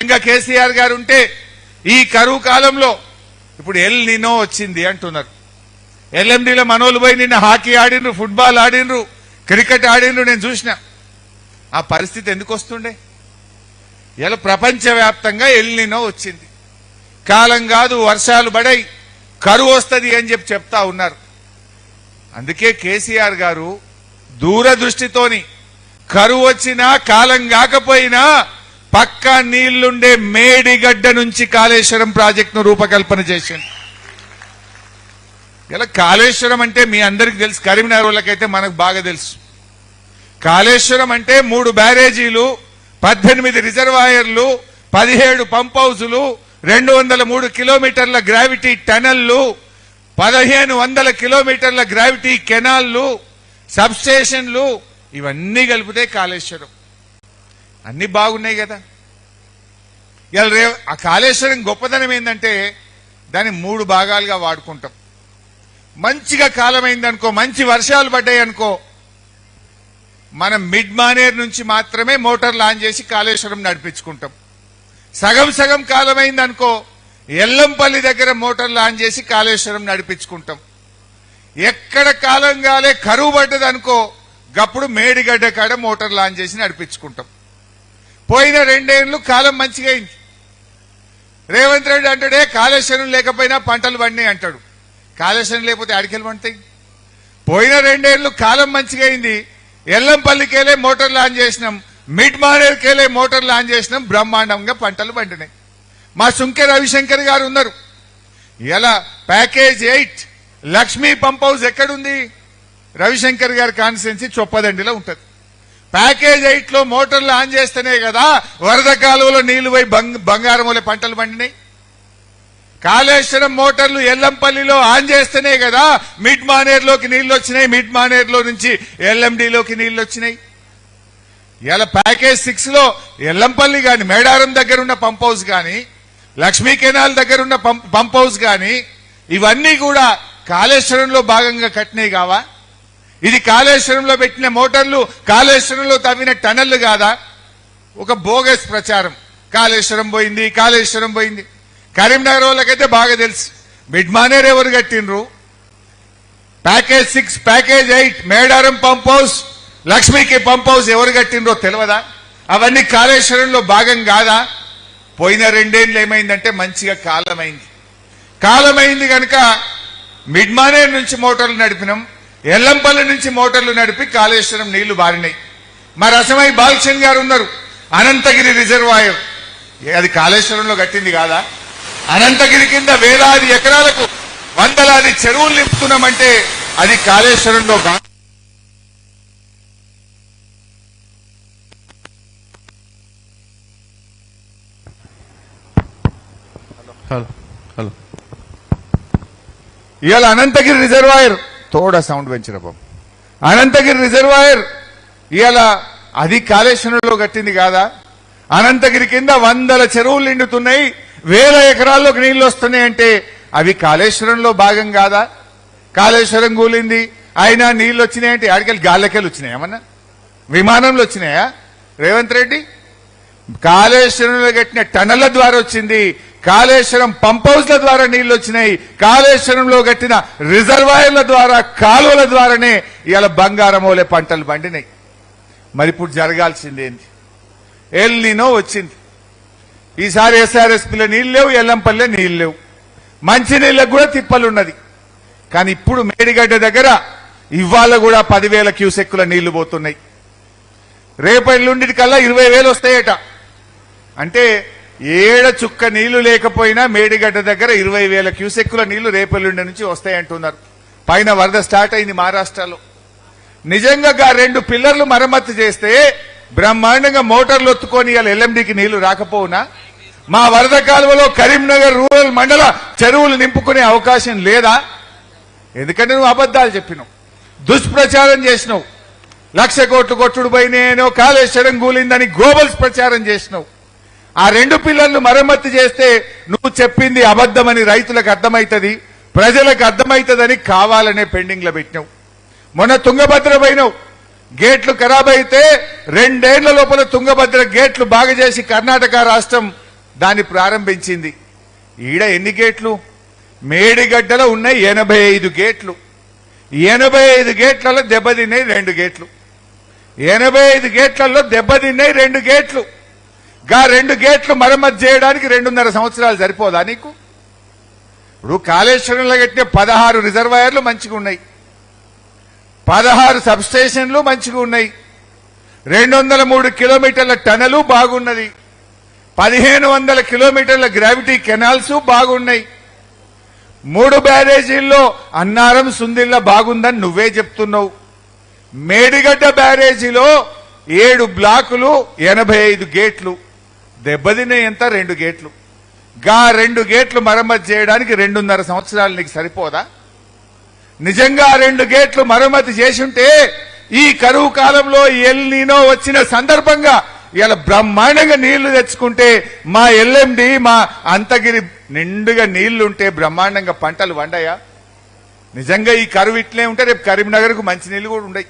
నిజంగా కేసీఆర్ గారు ఉంటే ఈ కరువు కాలంలో ఇప్పుడు ఎల్ నినో వచ్చింది అంటున్నారు. ఎల్ఎండిలో మనోళ్ళు పోయి నిన్న హాకీ ఆడినరు, ఫుట్బాల్ ఆడినరు, క్రికెట్ ఆడినరు, నేను చూసిన. ఆ పరిస్థితి ఎందుకు వస్తుండే? ఇలా ప్రపంచవ్యాప్తంగా ఎల్ నినో వచ్చింది. కాలం కాదు, వర్షాలు పడై కరువు వస్తుంది అని చెప్తా ఉన్నారు. అందుకే కేసీఆర్ గారు దూరదృష్టితోని కరువు వచ్చినా కాలం కాకపోయినా పక్కా నీళ్లుండే మేడిగడ్డ నుంచి కాళేశ్వరం ప్రాజెక్టును రూపకల్పన చేసింది. ఇలా కాళేశ్వరం అంటే మీ అందరికి తెలుసు, కరీంనగర్ వాళ్ళకైతే మనకు బాగా తెలుసు. కాళేశ్వరం అంటే 3 బ్యారేజీలు, 18 రిజర్వాయర్లు, 17 పంప్ హౌజులు, 203 కిలోమీటర్ల గ్రావిటీ టనల్లు, 1500 కిలోమీటర్ల గ్రావిటీ కెనాల్లు, సబ్స్టేషన్లు, ఇవన్నీ కలిపితే కాళేశ్వరం. అన్ని బాగున్నాయి కదా. ఇలా ఆ కాళేశ్వరం గొప్పదనం ఏంటంటే దాన్ని 3 భాగాలుగా వాడుకుంటాం. మంచిగా కాలమైందనుకో, మంచి వర్షాలు పడ్డాయి అనుకో, మనం మిడ్ మానేర్ నుంచి మాత్రమే మోటార్ లాంచ్ చేసి కాళేశ్వరం నడిపించుకుంటాం. సగం సగం కాలమైందనుకో ఎల్లంపల్లి దగ్గర మోటార్ లాంచ్ చేసి కాళేశ్వరం నడిపించుకుంటాం. ఎక్కడ కాలం కాలే కరువు పడ్డదనుకో గప్పుడు మేడిగడ్డ కాడ మోటార్ లాంచ్ చేసి నడిపించుకుంటాం. పోయిన 2 ఏళ్లు కాలం మంచిగా అయింది. రేవంత్ రెడ్డి అంటాడే కాళేశ్వరం లేకపోయినా పంటలు పండినాయి అంటాడు. కాళేశ్వరం లేకపోతే అడికెళ్ళి పండుతాయి. పోయిన 2 ఏళ్లు కాలం మంచిగా అయింది. ఎల్లంపల్లికెళ్ళే మోటార్ లాంచ్ చేసినాం, మిడ్ మానేర్కెళ్ళే మోటార్ లాంచ్ చేసినాం, బ్రహ్మాండంగా పంటలు పండినాయి. మా సుంకె రవిశంకర్ గారు ఉన్నారు. ఇలా ప్యాకేజ్ 8 లక్ష్మీ పంప్ హౌస్ ఎక్కడుంది? రవిశంకర్ గారి కాన్స్టిట్యున్సీ చొప్పదండిలో ఉంటది. ప్యాకేజ్ 8 లో మోటార్లు ఆన్ చేస్తేనే కదా వరద కాలువలో నీళ్లు పోయి బంగారములే పంటలు పండినాయి. కాళేశ్వరం మోటార్లు ఎల్లంపల్లిలో ఆన్ చేస్తేనే కదా మిడ్ మానేర్లోకి నీళ్లు వచ్చినాయి, మిడ్ మానేర్లో నుంచి ఎల్ఎండిలోకి నీళ్లు వచ్చినాయి. ఇలా ప్యాకేజ్ 6 లో ఎల్లంపల్లి గాని, మేడారం దగ్గర ఉన్న పంప్ హౌస్ గాని, లక్ష్మీ కెనాల్ దగ్గర ఉన్న పంప్ హౌస్ గాని, ఇవన్నీ కూడా కాళేశ్వరంలో భాగంగా కట్టినాయి కావా? ఇది కాళేశ్వరంలో పెట్టిన మోటార్లు, కాళేశ్వరంలో తవ్విన టనళ్లు కాదా? ఒక బోగస్ ప్రచారం. కాళేశ్వరం పోయింది, కాళేశ్వరం పోయింది. కరీంనగర్ వాళ్ళకైతే బాగా తెలుసు మిడ్ మానేర్ ఎవరు కట్టినరు. Package 6, package 8 Medaram pump house, లక్ష్మీకి పంప్ హౌస్ ఎవరు కట్టినరో తెలియదా? అవన్నీ కాళేశ్వరంలో భాగం కాదా? పోయిన 2 ఏళ్ళు ఏమైందంటే మంచిగా కాలమైంది. కాలమైంది కనుక మిడ్ మానేర్ నుంచి మోటార్లు నడిపినాం, ఎల్లంపల్లి నుంచి మోటార్లు నడిపి కాళేశ్వరం నీళ్లు బారినాయి. మా రసమై బాలచంద్ గారు ఉన్నారు. అనంతగిరి రిజర్వాయర్ అది కాళేశ్వరంలో కట్టింది కాదా? అనంతగిరి కింద వేలాది ఎకరాలకు వందలాది చెరువులు నింపుతున్నామంటే అది కాళేశ్వరంలో ఇవాళ అనంతగిరి రిజర్వాయర్ తోడా సౌండ్ పెంచిన బాబు. అనంతగిరి రిజర్వాయర్ ఇవాళ అది కాళేశ్వరంలో కట్టింది కాదా? అనంతగిరి కింద వందల చెరువులు నిండుతున్నాయి, 1000 ఎకరాల్లోకి నీళ్లు వస్తున్నాయంటే అవి కాళేశ్వరంలో భాగం కాదా? కాళేశ్వరం కూలింది అయినా నీళ్లు వచ్చినాయంటే ఆడికెళ్ళి గాల్లకెళ్ళి వచ్చినాయి, ఏమన్నా విమానంలో వచ్చినాయా? రేవంత్ రెడ్డి కాళేశ్వరంలో కట్టిన టనళ్ల ద్వారా వచ్చింది, కాళేశ్వరం పంప్ హౌస్ల ద్వారా నీళ్లు వచ్చినాయి, కాళేశ్వరంలో కట్టిన రిజర్వాయర్ల ద్వారా, కాలువల ద్వారానే ఇవాళ బంగారమోలే పంటలు పండినాయి. మరి ఇప్పుడు జరగాల్సింది ఏంటి? ఎల్ నినో వచ్చింది. ఈసారి ఎస్ఆర్ఎస్పీలో నీళ్లు లేవు, ఎల్లంపల్లిలో నీళ్లు లేవు, మంచినీళ్ళకు కూడా తిప్పలున్నది. కానీ ఇప్పుడు మేడిగడ్డ దగ్గర ఇవాళ కూడా 10,000 క్యూసెక్కుల నీళ్లు పోతున్నాయి. రేపు ఎల్లుండికల్లా 20,000 వస్తాయట. అంటే ఏడ చుక్క నీళ్లు లేకపోయినా మేడిగడ్డ దగ్గర 20,000 క్యూసెక్కుల నీళ్లు రేపెల్లుండి నుంచి వస్తాయంటున్నారు. పైన వరద స్టార్ట్ అయింది మహారాష్ట్రలో. నిజంగా 2 పిల్లర్లు మరమ్మతు చేస్తే బ్రహ్మాండంగా మోటార్లు ఒత్తుకొని ఇవాళ ఎల్ఎండికి నీళ్లు రాకపోవునా? మా వరద కాలువలో కరీంనగర్ రూరల్ మండల చెరువులు నింపుకునే అవకాశం లేదా? ఎందుకంటే నువ్వు అబద్దాలు చెప్పినావు, దుష్ప్రచారం చేసినావు. 1,00,000 కోట్లు కొట్టుడు పోయినేనో కాళేశ్వరం కూలిందని గ్లోబల్స్ ప్రచారం చేసినావు. ఆ 2 పిల్లర్లు మరమ్మతు చేస్తే నువ్వు చెప్పింది అబద్దమని రైతులకు అర్థమవుతుంది, ప్రజలకు అర్థమవుతుందని కావాలనే పెండింగ్ లో పెట్టినావు. మొన్న తుంగభద్ర పోయినావు, గేట్లు ఖరాబ్ అయితే 2 ఏళ్ల లోపల తుంగభద్ర గేట్లు బాగు చేసి కర్ణాటక రాష్ట్రం దాన్ని ప్రారంభించింది. ఈడ ఎన్ని గేట్లు? మేడిగడ్డలో ఉన్నాయి 85 గేట్లు. 85 గేట్లలో దెబ్బతిన్నాయి 2 గేట్లు. 85 గేట్లలో దెబ్బతిన్నాయి 2 గేట్లు. గా 2 గేట్లు మరమ్మతు చేయడానికి 2.5 సంవత్సరాలు సరిపోదా నీకు? ఇప్పుడు కాళేశ్వరంలో కట్టిన 16 రిజర్వాయర్లు మంచిగా ఉన్నాయి, 16 సబ్స్టేషన్లు మంచిగా ఉన్నాయి, 203 కిలోమీటర్ల టనలు బాగున్నది, 1500 కిలోమీటర్ల గ్రావిటీ కెనాల్స్ బాగున్నాయి, 3 బ్యారేజీల్లో అన్నారం సుందిల్ల బాగుందని నువ్వే చెప్తున్నావు. మేడిగడ్డ బ్యారేజీలో 7 బ్లాకులు 85 గేట్లు, దెబ్బతినే ఎంత 2 గేట్లు. గా 2 గేట్లు మరమ్మతు చేయడానికి 2.5 సంవత్సరాలు నీకు సరిపోదా? నిజంగా 2 గేట్లు మరమ్మతు చేసుంటే ఈ కరువు కాలంలో ఎల్ నీనో వచ్చిన సందర్భంగా ఇలా బ్రహ్మాండంగా నీళ్లు తెచ్చుకుంటే మా ఎల్ఎండి మా అంతగిరి నిండుగా నీళ్లుంటే బ్రహ్మాండంగా పంటలు వండయా? నిజంగా ఈ కరువు ఇట్లే ఉంటే రేపు కరీంనగర్కు మంచి నీళ్లు కూడా ఉండయి.